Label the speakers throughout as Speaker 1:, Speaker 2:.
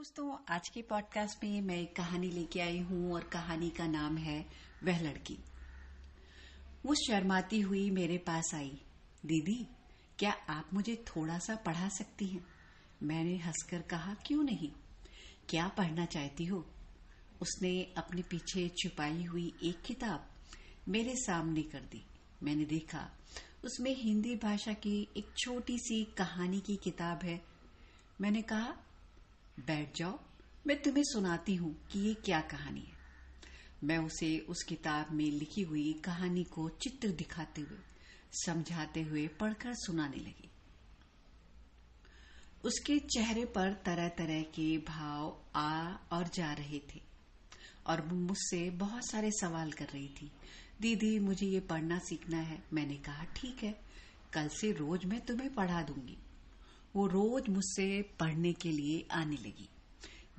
Speaker 1: दोस्तों, आज के पॉडकास्ट में मैं एक कहानी लेके आई हूँ और कहानी का नाम है वह लड़की। वो शर्माती हुई मेरे पास आई। दीदी, क्या आप मुझे थोड़ा सा पढ़ा सकती हैं? मैंने हंसकर कहा, क्यों नहीं, क्या पढ़ना चाहती हो? उसने अपने पीछे छुपाई हुई एक किताब मेरे सामने कर दी। मैंने देखा उसमें हिंदी भाषा की एक छोटी सी कहानी की किताब है। मैंने कहा, बैठ जाओ, मैं तुम्हें सुनाती हूँ कि ये क्या कहानी है। मैं उसे उस किताब में लिखी हुई कहानी को चित्र दिखाते हुए, समझाते हुए पढ़कर सुनाने लगी। उसके चेहरे पर तरह तरह के भाव आ और जा रहे थे और वो मुझसे बहुत सारे सवाल कर रही थी। दीदी, मुझे ये पढ़ना सीखना है। मैंने कहा, ठीक है, कल से रोज मैं तुम्हें पढ़ा दूंगी। वो रोज मुझसे पढ़ने के लिए आने लगी।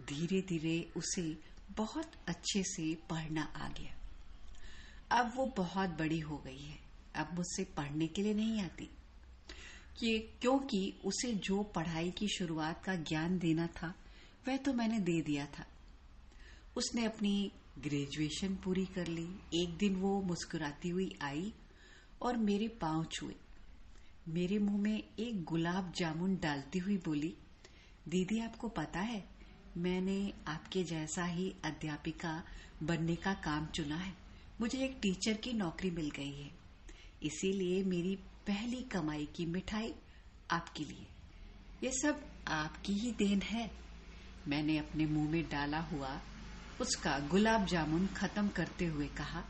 Speaker 1: धीरे धीरे उसे बहुत अच्छे से पढ़ना आ गया। अब वो बहुत बड़ी हो गई है। अब मुझसे पढ़ने के लिए नहीं आती क्योंकि उसे जो पढ़ाई की शुरुआत का ज्ञान देना था वह तो मैंने दे दिया था। उसने अपनी ग्रेजुएशन पूरी कर ली। एक दिन वो मुस्कुराती हुई आई और मेरे पांव छुए। मेरे मुंह में एक गुलाब जामुन डालती हुई बोली, दीदी, आपको पता है, मैंने आपके जैसा ही अध्यापिका बनने का काम चुना है। मुझे एक टीचर की नौकरी मिल गई है, इसीलिए मेरी पहली कमाई की मिठाई आपके लिए। ये सब आपकी ही देन है। मैंने अपने मुंह में डाला हुआ उसका गुलाब जामुन खत्म करते हुए कहा,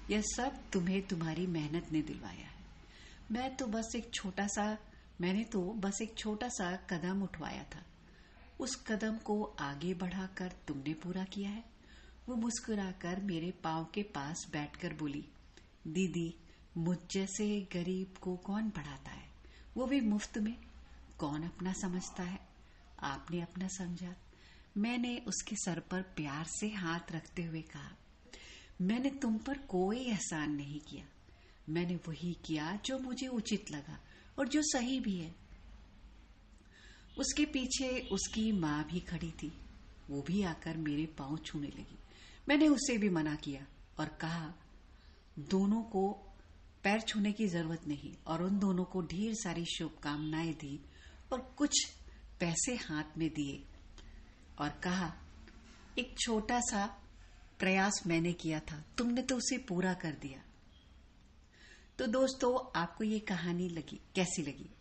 Speaker 1: यह सब तुम्हें तुम्हारी मेहनत ने दिलवाया है। मैंने तो बस एक छोटा सा कदम उठवाया था। उस कदम को आगे बढ़ाकर तुमने पूरा किया है। वो मुस्कुराकर मेरे पांव के पास बैठकर बोली, दीदी, मुझ जैसे गरीब को कौन पढ़ाता है, वो भी मुफ्त में। कौन अपना समझता है? आपने अपना समझा। मैंने उसके सर पर प्यार से हाथ रखते हुए कहा, मैंने तुम पर कोई एहसान नहीं किया। मैंने वही किया जो मुझे उचित लगा और जो सही भी है। उसके पीछे उसकी माँ भी खड़ी थी। वो भी आकर मेरे पांव छूने लगी। मैंने उसे भी मना किया और कहा, दोनों को पैर छूने की जरूरत नहीं, और उन दोनों को ढेर सारी शुभकामनाएं दी और कुछ पैसे हाथ में दिए और कहा, एक छोटा सा प्रयास मैंने किया था, तुमने तो उसे पूरा कर दिया। तो दोस्तों, आपको ये कहानी कैसी लगी?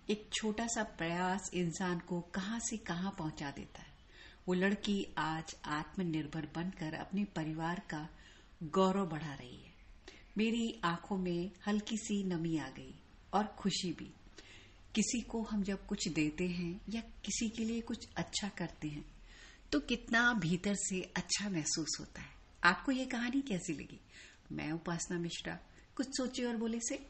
Speaker 1: एक छोटा सा प्रयास इंसान को कहां से कहां पहुंचा देता है। वो लड़की आज आत्मनिर्भर बनकर अपने परिवार का गौरव बढ़ा रही है। मेरी आंखों में हल्की सी नमी आ गई और खुशी भी। किसी को हम जब कुछ देते हैं या किसी के लिए कुछ अच्छा करते हैं तो कितना भीतर से अच्छा महसूस होता है। आपको ये कहानी कैसी लगी? मैं उपासना मिश्रा, कुछ सोचे और बोले से